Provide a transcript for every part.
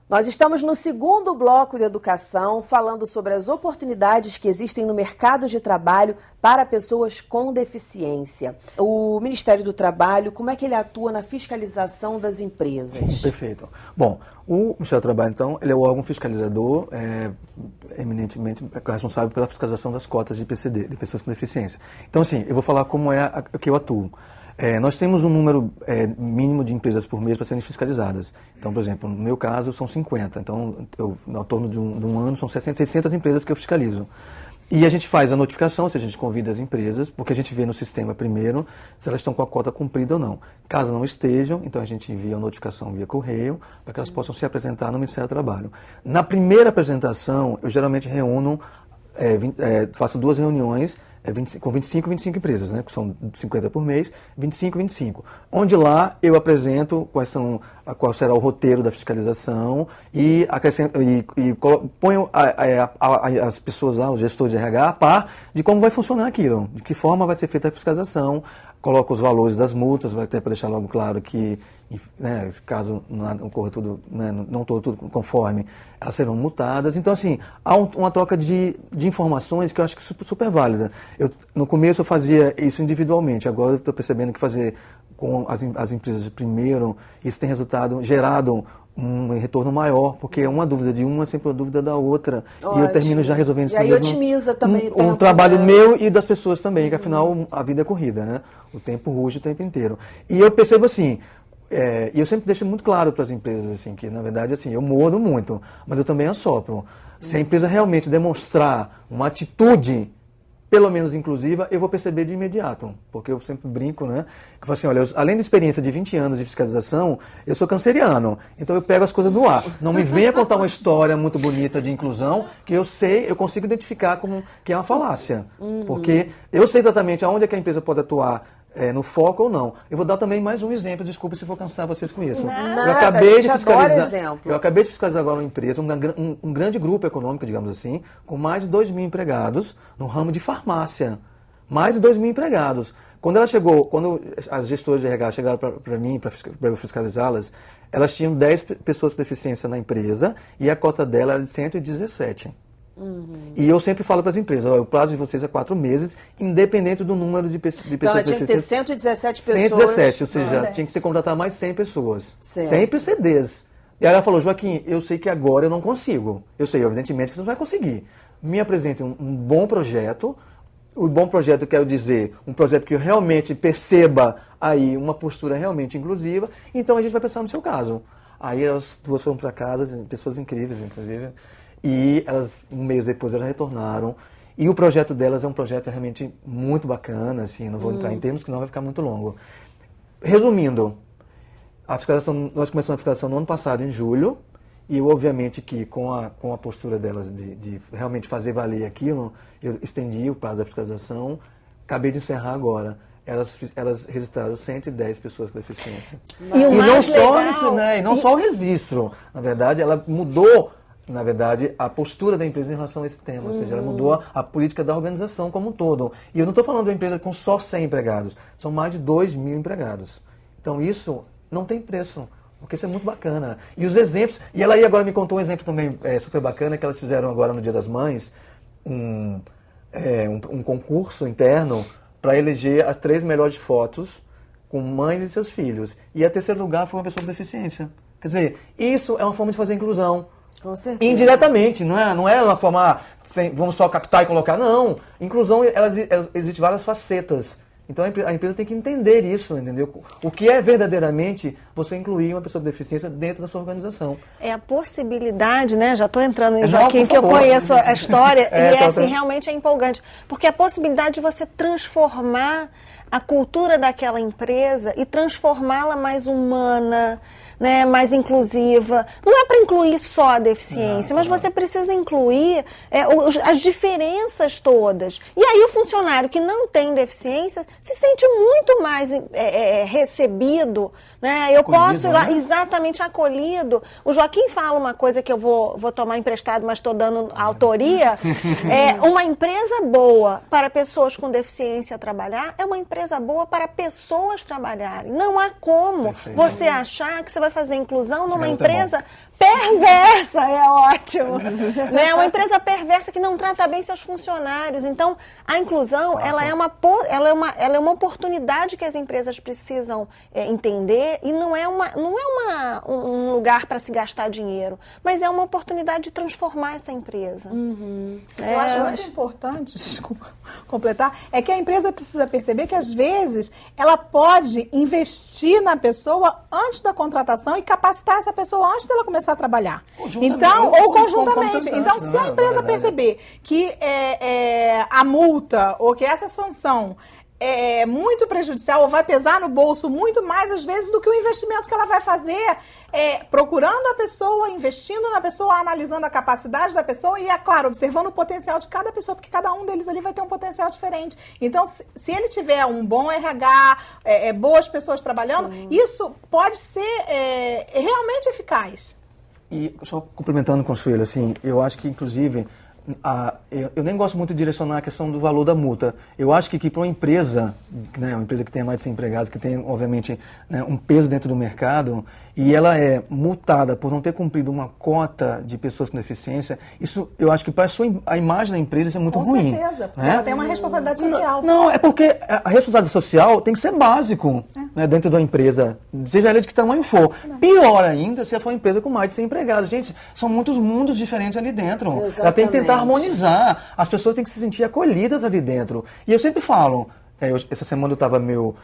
Nós estamos no segundo bloco de educação, falando sobre as oportunidades que existem no mercado de trabalho para pessoas com deficiência. O Ministério do Trabalho, como é que ele atua na fiscalização das empresas? Perfeito. Bom, o Ministério do Trabalho, então, ele é o órgão fiscalizador, eminentemente responsável pela fiscalização das cotas de PCD, de pessoas com deficiência. Então, assim, eu vou falar como é que eu atuo. Nós temos um número mínimo de empresas por mês para serem fiscalizadas. Então, por exemplo, no meu caso, são 50. Então, ao torno de um ano, são 600 empresas que eu fiscalizo. E a gente faz a notificação, se a gente convida as empresas, porque a gente vê no sistema primeiro se elas estão com a cota cumprida ou não. Caso não estejam, então a gente envia a notificação via correio, para que elas possam se apresentar no Ministério do Trabalho. Na primeira apresentação, eu geralmente reúno, faço 2 reuniões, com 25 empresas, né, que são 50 por mês, 25. Onde lá eu apresento qual será o roteiro da fiscalização e ponho as pessoas lá, os gestores de RH, a par de como vai funcionar aquilo, de que forma vai ser feita a fiscalização, coloco os valores das multas, até para deixar logo claro que, né, caso não ocorra tudo, né, não tudo conforme, elas serão multadas. Então, assim, há uma troca de informações que eu acho que é super válida. No começo eu fazia isso individualmente, agora eu estou percebendo que fazer com as empresas primeiro, isso tem gerado um retorno maior, porque uma dúvida de uma é sempre uma dúvida da outra. Ótimo. E eu termino já resolvendo isso. E aí otimiza também o tempo. Um trabalho meu e das pessoas também, que afinal a vida é corrida, né? O tempo ruge o tempo inteiro. E eu percebo assim, e eu sempre deixo muito claro para as empresas assim, que na verdade assim, eu mordo muito, mas eu também assopro. Se a empresa realmente demonstrar uma atitude pelo menos inclusiva, eu vou perceber de imediato, porque eu sempre brinco, né? Que eu falo assim, olha, além da experiência de 20 anos de fiscalização, eu sou canceriano, então eu pego as coisas no ar. Não me venha contar uma história muito bonita de inclusão, que eu consigo identificar como que é uma falácia. Porque eu sei exatamente aonde é que a empresa pode atuar, no foco ou não. Eu vou dar também mais um exemplo, desculpe se for cansar vocês com isso. Eu acabei de fiscalizar. Eu acabei de fiscalizar agora uma empresa, um grande grupo econômico, digamos assim, com mais de 2.000 empregados no ramo de farmácia. Mais de 2.000 empregados. Quando as gestoras de RH chegaram para mim, para eu fiscalizá-las, elas tinham 10 pessoas com deficiência na empresa e a cota dela era de 117. E eu sempre falo para as empresas, o prazo de vocês é 4 meses, independente do número de pessoas. Então ela tinha que ter 117 pessoas. 117, ou seja, tinha que ter contratar mais 100 pessoas. Certo. 100 PCDs. E aí ela falou, Joaquim, eu sei que agora eu não consigo. Eu sei, evidentemente, que você não vai conseguir. Me apresente um bom projeto. O bom projeto, eu quero dizer, um projeto que eu realmente perceba aí uma postura realmente inclusiva. Então a gente vai pensar no seu caso. Aí as duas foram para casa, pessoas incríveis, inclusive. E um mês depois elas retornaram. E o projeto delas é um projeto realmente muito bacana, assim, não vou entrar em termos, que não vai ficar muito longo. Resumindo, nós começamos a fiscalização no ano passado, em julho, e obviamente que com a postura delas de realmente fazer valer aquilo, eu estendi o prazo da fiscalização, acabei de encerrar agora. Elas registraram 110 pessoas com deficiência. E não só o registro, na verdade, ela mudou a postura da empresa em relação a esse tema, ou seja, ela mudou a política da organização como um todo. E eu não estou falando de uma empresa com só 100 empregados, são mais de 2.000 empregados. Então isso não tem preço, porque isso é muito bacana. E os exemplos, e ela aí agora me contou um exemplo também super bacana, que elas fizeram agora no Dia das Mães, um concurso interno para eleger as 3 melhores fotos com mães e seus filhos. E a terceiro lugar foi uma pessoa com deficiência. Quer dizer, isso é uma forma de fazer inclusão. Com certeza. Indiretamente, não é uma forma, vamos só captar e colocar, não. Inclusão, existe várias facetas. Então a empresa tem que entender isso, entendeu? O que é verdadeiramente você incluir uma pessoa com deficiência dentro da sua organização. É a possibilidade, né? Já estou entrando em Joaquim, que eu conheço a história, realmente é empolgante. Porque a possibilidade de você transformar a cultura daquela empresa e transformá-la mais humana, né, mais inclusiva. Não é para incluir só a deficiência, mas você precisa incluir as diferenças todas. E aí o funcionário que não tem deficiência se sente muito mais recebido, né? Eu posso ir lá, exatamente, acolhido. O Joaquim fala uma coisa que eu vou tomar emprestado, mas estou dando autoria. Uma empresa boa para pessoas com deficiência trabalhar é uma empresa boa para pessoas trabalharem. Não há como você achar que você vai vai fazer inclusão numa empresa perversa, é ótimo. Né? Uma empresa perversa que não trata bem seus funcionários. Então, a inclusão, ela é uma oportunidade que as empresas precisam entender e não é um lugar para se gastar dinheiro, mas é uma oportunidade de transformar essa empresa. Eu acho muito importante, desculpa, completar, é que a empresa precisa perceber que, às vezes, ela pode investir na pessoa antes da contratação e capacitar essa pessoa antes dela começar a trabalhar. Então, ou conjuntamente. Então, se a empresa perceber que a multa ou que essa sanção é muito prejudicial ou vai pesar no bolso muito mais, às vezes, do que o investimento que ela vai fazer procurando a pessoa, investindo na pessoa, analisando a capacidade da pessoa e, é claro, observando o potencial de cada pessoa, porque cada um deles ali vai ter um potencial diferente. Então, se ele tiver um bom RH, boas pessoas trabalhando, isso pode ser realmente eficaz. E só complementando, Consuelo, assim, eu acho que, inclusive, eu nem gosto muito de direcionar a questão do valor da multa. Eu acho que para uma empresa, né, uma empresa que tem mais de 100 empregados, que tem, obviamente, né, um peso dentro do mercado, e ela é multada por não ter cumprido uma cota de pessoas com deficiência, isso, eu acho que para a imagem da empresa isso é muito ruim. Com certeza, porque né? ela tem uma responsabilidade social. Não, é porque a responsabilidade social tem que ser básico né, dentro de uma empresa, seja ela de que tamanho for. Pior ainda se for uma empresa com mais de 100 empregados. Gente, são muitos mundos diferentes ali dentro. Exatamente. Ela tem que tentar harmonizar. As pessoas têm que se sentir acolhidas ali dentro. E eu sempre falo, essa semana eu estava meio...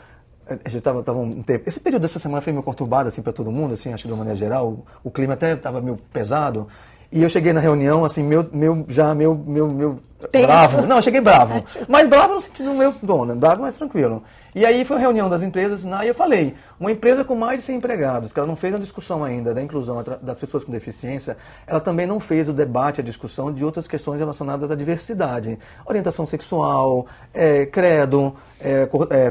A gente tava um tempo. Esse período dessa semana foi meio conturbado assim para todo mundo, assim, acho que de uma maneira geral. O clima até estava meio pesado. E eu cheguei na reunião assim, meio bravo. Não, eu cheguei bravo. Mas bravo no sentido meu dono, bravo, mas tranquilo. E aí foi a reunião das empresas, e eu falei, uma empresa com mais de 100 empregados, que ela não fez a discussão ainda da inclusão das pessoas com deficiência, ela também não fez o debate, a discussão de outras questões relacionadas à diversidade. Orientação sexual, credo,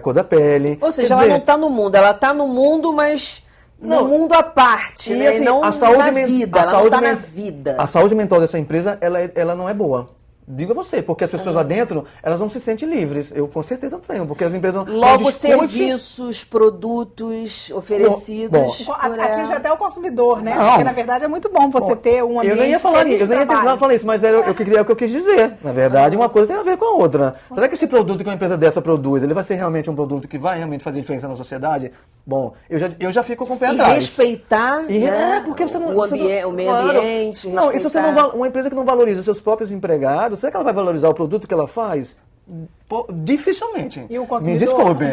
cor da pele. Ou seja, ela não está no mundo, ela está no mundo, mas... No mundo à parte, né? Assim, Não na vida, ela não está na vida. A saúde mental dessa empresa, ela não é boa. Digo a você, porque as pessoas lá dentro, elas não se sentem livres. Eu com certeza não tenho, porque as empresas não... Logo, serviços, produtos oferecidos... Atinge até o consumidor, né? Não. Porque, na verdade, é muito bom você ter um ambiente eu não ia falar isso, eu não ia falar isso, mas é o que eu quis dizer. Na verdade, uma coisa tem a ver com a outra. Será que esse produto que uma empresa dessa produz, ele vai ser realmente um produto que vai realmente fazer diferença na sociedade? Bom, eu já fico com o pé atrás. Respeitar porque você não, o meio ambiente. Não, e se você uma empresa que não valoriza seus próprios empregados, será que ela vai valorizar o produto que ela faz? Dificilmente. E o consumidor? Me desculpe.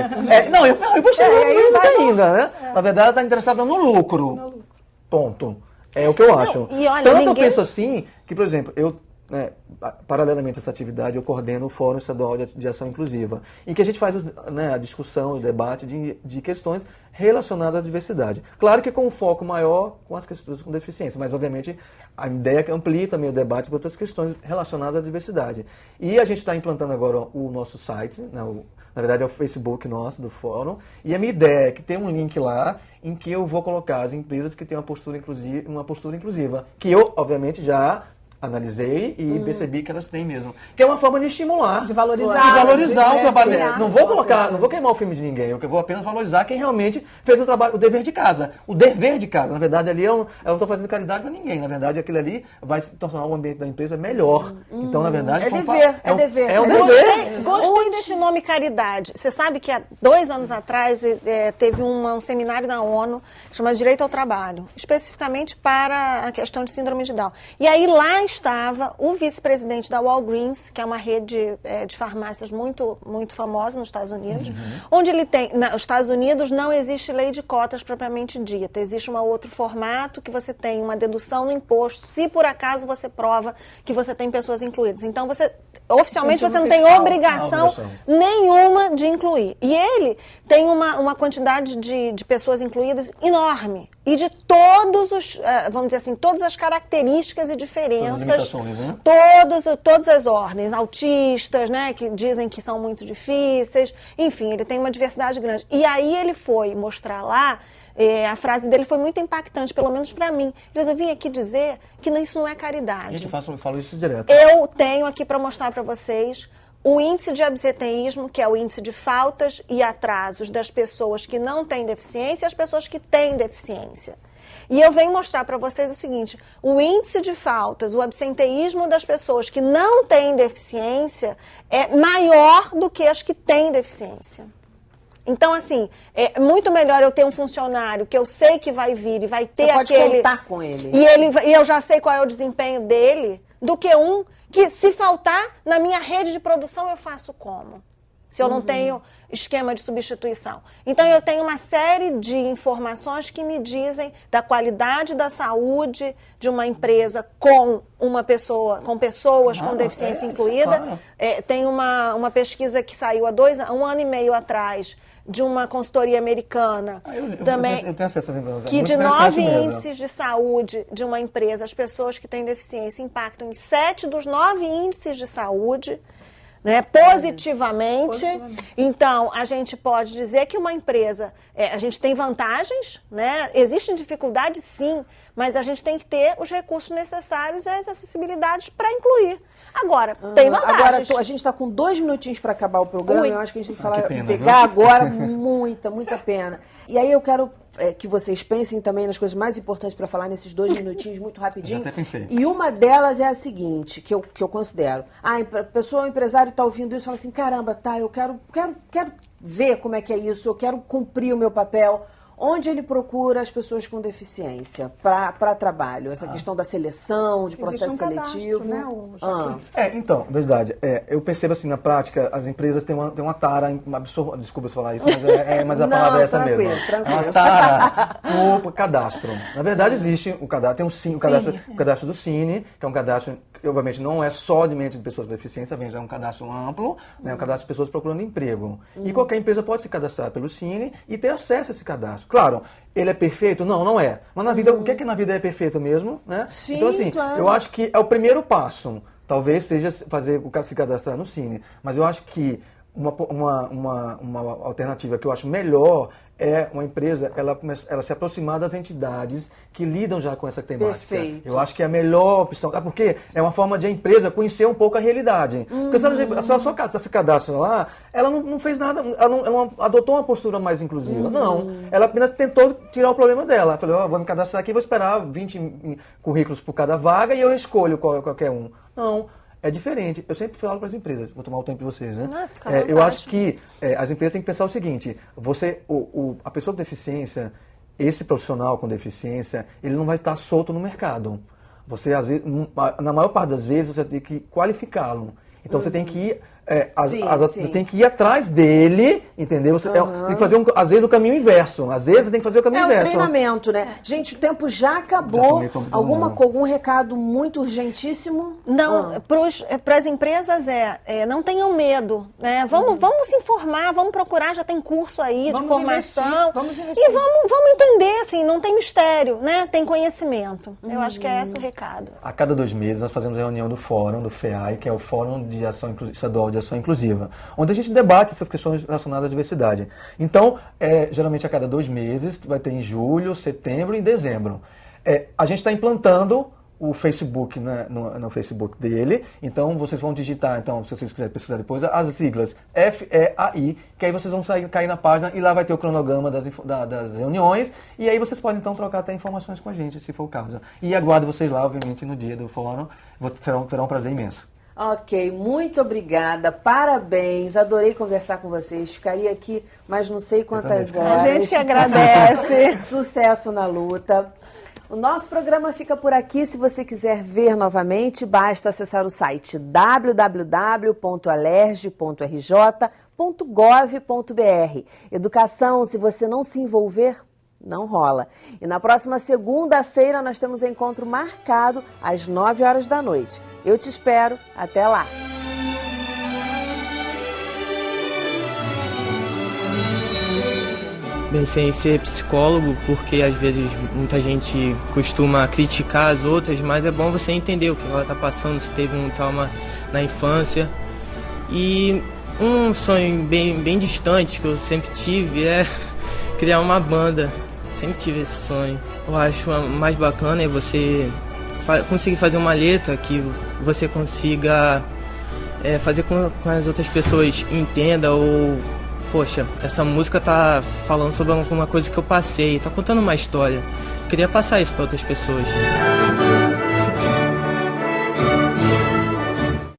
Eu postei mais ainda, né? Na verdade, ela está interessada no lucro. Ponto. É o que eu acho. E olha, Tanto eu penso assim, que, por exemplo, paralelamente a essa atividade, eu coordeno o Fórum Estadual de Ação Inclusiva, em que a gente faz a discussão, o debate de questões relacionadas à diversidade. Claro que com um foco maior com as questões com deficiência, mas obviamente a ideia é que amplie também o debate para outras questões relacionadas à diversidade. E a gente está implantando agora o nosso site, na verdade é o Facebook nosso, do Fórum, e a minha ideia é que tem um link lá em que eu vou colocar as empresas que têm uma postura inclusiva, que eu, obviamente, já analisei e percebi que elas têm mesmo. Que é uma forma de estimular. De valorizar o trabalho. Não vou queimar o filme de ninguém. Eu vou apenas valorizar quem realmente fez o trabalho, o dever de casa. O dever de casa. Na verdade, ali eu não estou fazendo caridade para ninguém. Na verdade, aquilo ali vai se tornar o ambiente da empresa melhor. Então, na verdade... É dever. É um dever. Gostei desse nome caridade. Você sabe que há 2 anos atrás teve um seminário da ONU chamado Direito ao Trabalho, especificamente para a questão de síndrome de Down. E aí lá estava o vice-presidente da Walgreens, que é uma rede de farmácias muito, muito famosa nos Estados Unidos, onde ele tem... Nos Estados Unidos não existe lei de cotas propriamente dita, existe um outro formato que você tem uma dedução no imposto, se por acaso você prova que você tem pessoas incluídas. Então, oficialmente você não tem obrigação nenhuma de incluir. E ele tem uma quantidade de pessoas incluídas enorme. E de todos os, vamos dizer assim, todas as características e diferenças, né? Todas as ordens, autistas, né, que dizem que são muito difíceis, enfim, ele tem uma diversidade grande. E aí ele foi mostrar lá, a frase dele foi muito impactante, pelo menos para mim. Eu vim aqui dizer que isso não é caridade. Gente, eu falo isso direto. Eu tenho aqui para mostrar para vocês o índice de absenteísmo, que é o índice de faltas e atrasos das pessoas que não têm deficiência e as pessoas que têm deficiência. E eu venho mostrar para vocês o seguinte, o índice de faltas, o absenteísmo das pessoas que não têm deficiência é maior do que as que têm deficiência. Então, assim, é muito melhor eu ter um funcionário que eu sei que vai vir e vai ter Você pode contar com ele. E eu já sei qual é o desempenho dele, do que um que, se faltar, na minha rede de produção eu faço como? Se eu não tenho esquema de substituição. Então, eu tenho uma série de informações que me dizem da qualidade da saúde de uma empresa com uma pessoa, com pessoas com deficiência incluída. Claro. Tem uma pesquisa que saiu há 1 ano e meio atrás, de uma consultoria americana, também, eu tenho acesso a essas informações. que de 9 índices de saúde de uma empresa, as pessoas que têm deficiência impactam em 7 dos 9 índices de saúde, né, positivamente. Então, a gente pode dizer que uma empresa, a gente tem vantagens, né? Existem dificuldades, sim, mas a gente tem que ter os recursos necessários e as acessibilidades para incluir. Agora, tem vantagens. Agora, a gente está com 2 minutinhos para acabar o programa, eu acho que a gente tem que falar, pena, pegar agora muita pena. E aí eu quero que vocês pensem também nas coisas mais importantes para falar nesses 2 minutinhos, muito rapidinho. Eu já até pensei. E uma delas é a seguinte, que eu considero. A pessoa, o empresário está ouvindo isso e fala assim, caramba, tá, eu quero ver como é que é isso, eu quero cumprir o meu papel. Onde ele procura as pessoas com deficiência para trabalho? Essa questão da seleção, de processo seletivo. Né, então, verdade. Eu percebo assim, na prática, as empresas têm uma tara absurda. Desculpa eu falar isso, mas a palavra é essa mesmo. Tranquilo. Uma tara no cadastro. Na verdade, existe o cadastro, tem o cadastro do Cine, que é um cadastro que, obviamente, não é só de pessoas com deficiência, é um cadastro amplo, né, um cadastro de pessoas procurando emprego. E qualquer empresa pode se cadastrar pelo Cine e ter acesso a esse cadastro. Claro, ele é perfeito? Não, não é. Mas na vida, o que é que na vida é perfeito mesmo? Né? Sim, então, assim, claro. eu acho que é o primeiro passo. Talvez seja fazer o cara se cadastrar no Cine. Mas eu acho que uma alternativa que eu acho melhor é uma empresa, ela se aproximar das entidades que lidam já com essa temática. Perfeito. Eu acho que é a melhor opção. Porque é uma forma de a empresa conhecer um pouco a realidade. Porque se ela só se cadastra lá, ela não fez nada, ela não adotou uma postura mais inclusiva. Não. Ela apenas tentou tirar o problema dela. Ela falou, vou me cadastrar aqui, vou esperar 20 currículos por cada vaga e eu escolho qualquer um. Não. É diferente. Eu sempre falo para as empresas, vou tomar o tempo de vocês, né? Eu acho que as empresas têm que pensar o seguinte, a pessoa com deficiência, esse profissional com deficiência, ele não vai estar solto no mercado. Você, às vezes, na maior parte das vezes, você tem que qualificá-lo. Então você tem que ir... Você tem que ir atrás dele, entendeu? Você tem que fazer, às vezes, o caminho inverso. Às vezes, você tem que fazer o caminho inverso. É o treinamento, né? Gente, o tempo já acabou. Algum recado muito urgentíssimo? Não, para as empresas não tenham medo, né? Vamos se informar, vamos procurar, já tem curso aí de formação. Vamos investir. E vamos entender, assim, não tem mistério, né? Tem conhecimento. Eu acho que é esse o recado. A cada 2 meses, nós fazemos a reunião do fórum, do FEAI, que é o Fórum de Ação Estadual de Ação Inclusiva, onde a gente debate essas questões relacionadas à diversidade. Então, geralmente a cada 2 meses, vai ter em julho, setembro e dezembro. A gente está implantando o Facebook, né, no Facebook dele, então vocês vão digitar, então, se vocês quiserem pesquisar depois, as siglas FEAI, que aí vocês vão cair na página e lá vai ter o cronograma das reuniões, e aí vocês podem então trocar até informações com a gente, se for o caso. E aguardo vocês lá, obviamente, no dia do fórum, terão um prazer imenso. Ok, muito obrigada, parabéns, adorei conversar com vocês, ficaria aqui mais não sei quantas horas. A gente que agradece. Sucesso na luta. O nosso programa fica por aqui, se você quiser ver novamente, basta acessar o site www.alerj.rj.gov.br. Educação, se você não se envolver, não rola. E na próxima segunda-feira nós temos encontro marcado às 9 horas da noite. Eu te espero. Até lá. Pensei em ser psicólogo porque às vezes muita gente costuma criticar as outras, mas é bom você entender o que ela está passando, se teve um trauma na infância. E um sonho bem distante que eu sempre tive é criar uma banda. Sempre tive esse sonho. Eu acho mais bacana é você conseguir fazer uma letra que você consiga fazer com que as outras pessoas entendam ou poxa, essa música tá falando sobre alguma coisa que eu passei, tá contando uma história. Eu queria passar isso para outras pessoas.